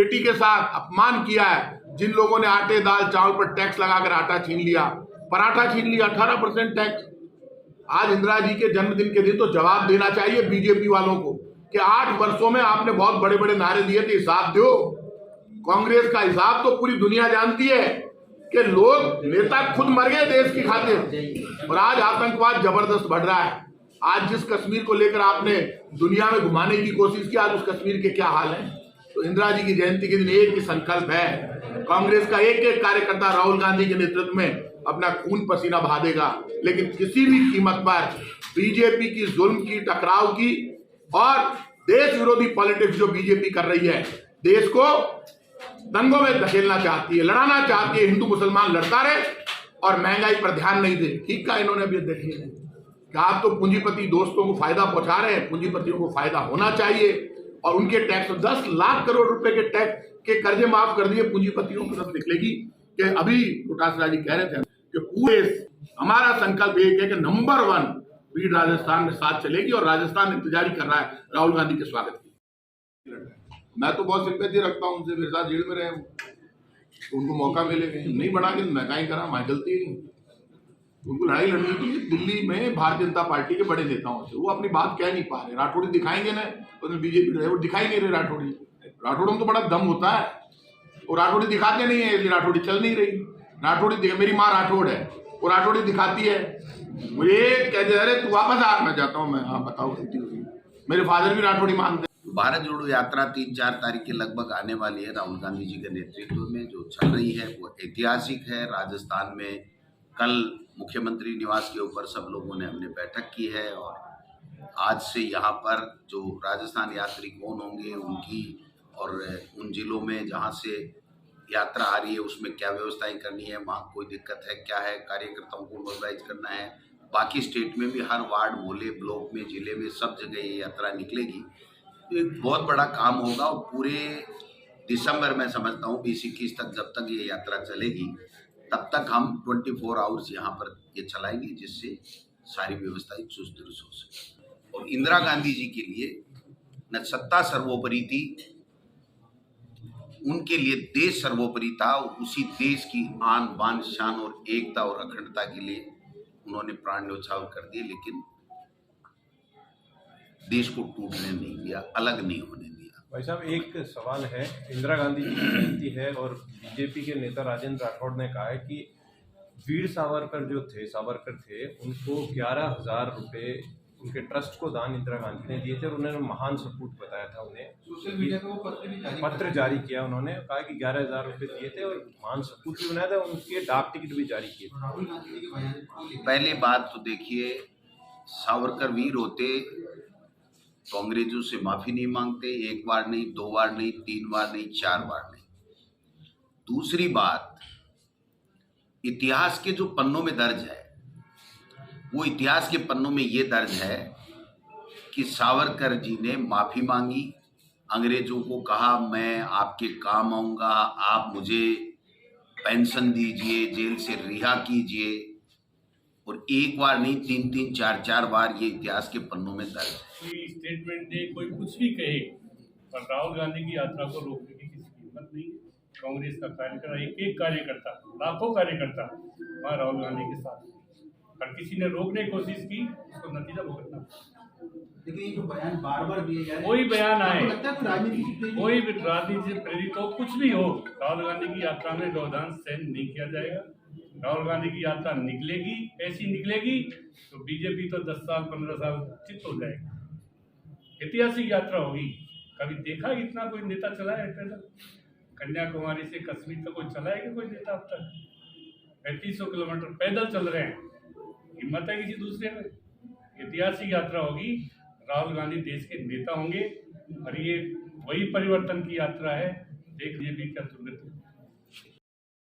बेटी के साथ अपमान किया है, जिन लोगों ने आटे दाल चावल पर टैक्स लगाकर आटा छीन लिया, पराठा छीन लिया, 18% टैक्स। आज इंदिरा जी के जन्मदिन के दिन तो जवाब देना चाहिए बीजेपी वालों को कि 8 वर्षों में आपने बहुत बड़े बड़े नारे दिए थे, हिसाब दो। कांग्रेस का हिसाब तो पूरी दुनिया जानती है कि लोग नेता खुद मर गए देश की खातिर, और आज आतंकवाद जबरदस्त बढ़ रहा है। आज जिस कश्मीर को लेकर आपने दुनिया में घुमाने की कोशिश की, आज उस कश्मीर के क्या हाल है। तो इंदिरा जी की जयंती के दिन एक ही संकल्प है, कांग्रेस का एक एक कार्यकर्ता राहुल गांधी के नेतृत्व में अपना खून पसीना बहा देगा, लेकिन किसी भी कीमत पर बीजेपी की जुल्म की, टकराव की और देश विरोधी पॉलिटिक्स जो बीजेपी कर रही है, देश को दंगों में धकेलना चाहती है, लड़ाना चाहती है। हिंदू मुसलमान लड़ता रहे और महंगाई पर ध्यान नहीं दे। ठीक है, इन्होंने अभी देखी है कि आप तो पूंजीपति दोस्तों को फायदा पहुंचा रहे हैं, पूंजीपतियों को फायदा होना चाहिए, और उनके टैक्स 10 लाख करोड़ रुपए के टैक्स के कर्जे माफ कर दिए पूंजीपतियों को। तब निकलेगी कि अभी डोटासरा जी कह रहे थे कि पूरे हमारा संकल्प एक है कि नंबर 1 रीड राजस्थान में साथ चलेगी, और राजस्थान इंतजार कर रहा है राहुल गांधी के स्वागत की। मैं तो बहुत सिंपैथी रखता हूं उनसे, मेरे साथ जेल में रहे, तो उनको मौका मिले, नहीं बना के मैं कहीं करा, मैं गलती नहीं। उनको लड़ाई लड़नी थी दिल्ली में भारतीय जनता पार्टी के बड़े नेताओं से, वो अपनी बात कह नहीं पा रहे। राठौड़ी दिखाएंगे ना, तो बीजेपी रहे, वो दिखाई नहीं रहे। राठौड़ी में तो बड़ा दम होता है, वो राठौड़ी दिखाते नहीं है, इसलिए राठौड़ी चल नहीं रही। राठौड़ी, मेरी माँ राठौड़ है, वो राठौड़ी दिखाती है, मुझे कहते अरे तू वापस आ, मैं जाता हूँ। मैं हाँ बताओ, मेरे फादर भी राठौड़ी मानते। भारत जोड़ो यात्रा 3-4 तारीख के लगभग आने वाली है, राहुल गांधी जी के नेतृत्व में जो चल रही है वो ऐतिहासिक है। राजस्थान में कल मुख्यमंत्री निवास के ऊपर सब लोगों ने हमने बैठक की है, और आज से यहाँ पर जो राजस्थान यात्री कौन होंगे उनकी, और उन जिलों में जहाँ से यात्रा आ रही है उसमें क्या व्यवस्थाएं करनी है, वहाँ कोई दिक्कत है क्या है, कार्यकर्ताओं को मोबिलाइज करना है। बाकी स्टेट में भी हर वार्ड, मोहल्ले, ब्लॉक में, जिले में सब जगह ये यात्रा निकलेगी। तो एक बहुत बड़ा काम होगा, और पूरे दिसंबर में समझता हूँ 20-21 तक जब तक ये यात्रा चलेगी तब तक हम 24 आवर्स यहाँ पर ये चलाएंगे, जिससे सारी व्यवस्थाएं चुस्त दुरुस्त हो सके। और इंदिरा गांधी जी के लिए न सत्ता सर्वोपरि थी, उनके लिए देश सर्वोपरि था, और उसी देश की आन बान शान और एकता और अखंडता के लिए उन्होंने प्राण न्यौछावर कर दिए, लेकिन देश को टूटने नहीं दिया, अलग नहीं होने दिया। भाई साहब, एक सवाल है, इंदिरा गांधी जी की जयंती है और बीजेपी के नेता राजेंद्र राठौड़ ने कहा है कि वीर सावरकर थे उनको 11,000 रुपये उनके ट्रस्ट को दान इंदिरा गांधी ने दिए थे, और उन्होंने महान सपूत बताया था उन्हें। सोशल मीडिया पे वो पत्र जारी किया, उन्होंने कहा कि 11,000 रुपये दिए थे और महान सपूत भी बनाया था, उनके डाक टिकट भी जारी किए थे। पहली बात तो देखिए, सावरकर वीर होते तो अंग्रेजों से माफी नहीं मांगते, 1 बार नहीं, 2 बार नहीं, 3 बार नहीं, 4 बार नहीं। दूसरी बात, इतिहास के जो पन्नों में दर्ज है, वो इतिहास के पन्नों में ये दर्ज है कि सावरकर जी ने माफी मांगी, अंग्रेजों को कहा मैं आपके काम आऊंगा, आप मुझे पेंशन दीजिए, जेल से रिहा कीजिए, और 1 बार नहीं, 3-3, 4-4 बार ये इतिहास के पन्नों में दर्ज है। कोई स्टेटमेंट दे, कोई कुछ भी कहे, पर राहुल गांधी की यात्रा को रोकने की किसी की हिम्मत नहीं है। कांग्रेस का कार्यकर्ता, एक कार्यकर्ता, लाखों कार्यकर्ता वहाँ राहुल गांधी के साथ, हर किसी ने रोकने की कोशिश की, उसको नतीजा भुगतना। लेकिन ये जो बयान बार-बार दिए जा रहे हैं, कोई बयान आए, कोई भी राजनीति राजनीति से प्रेरित हो, कुछ भी हो, राहुल गांधी की यात्रा में व्यवधान सहन नहीं किया जाएगा। राहुल गांधी की यात्रा निकलेगी, ऐसी निकलेगी तो बीजेपी तो 10 साल 15 साल चित हो जाएगी। ऐतिहासिक यात्रा होगी। कभी देखा इतना कोई नेता चला है पैदल? कन्याकुमारी से कश्मीर तक कोई चला है कि कोई नेता अब तक? 3500 किलोमीटर पैदल चल रहे हैं, हिम्मत है किसी दूसरे में? ऐतिहासिक यात्रा होगी, राहुल गांधी देश के नेता होंगे, और ये वही परिवर्तन की यात्रा है। देख लीजिए क्या दुर्गति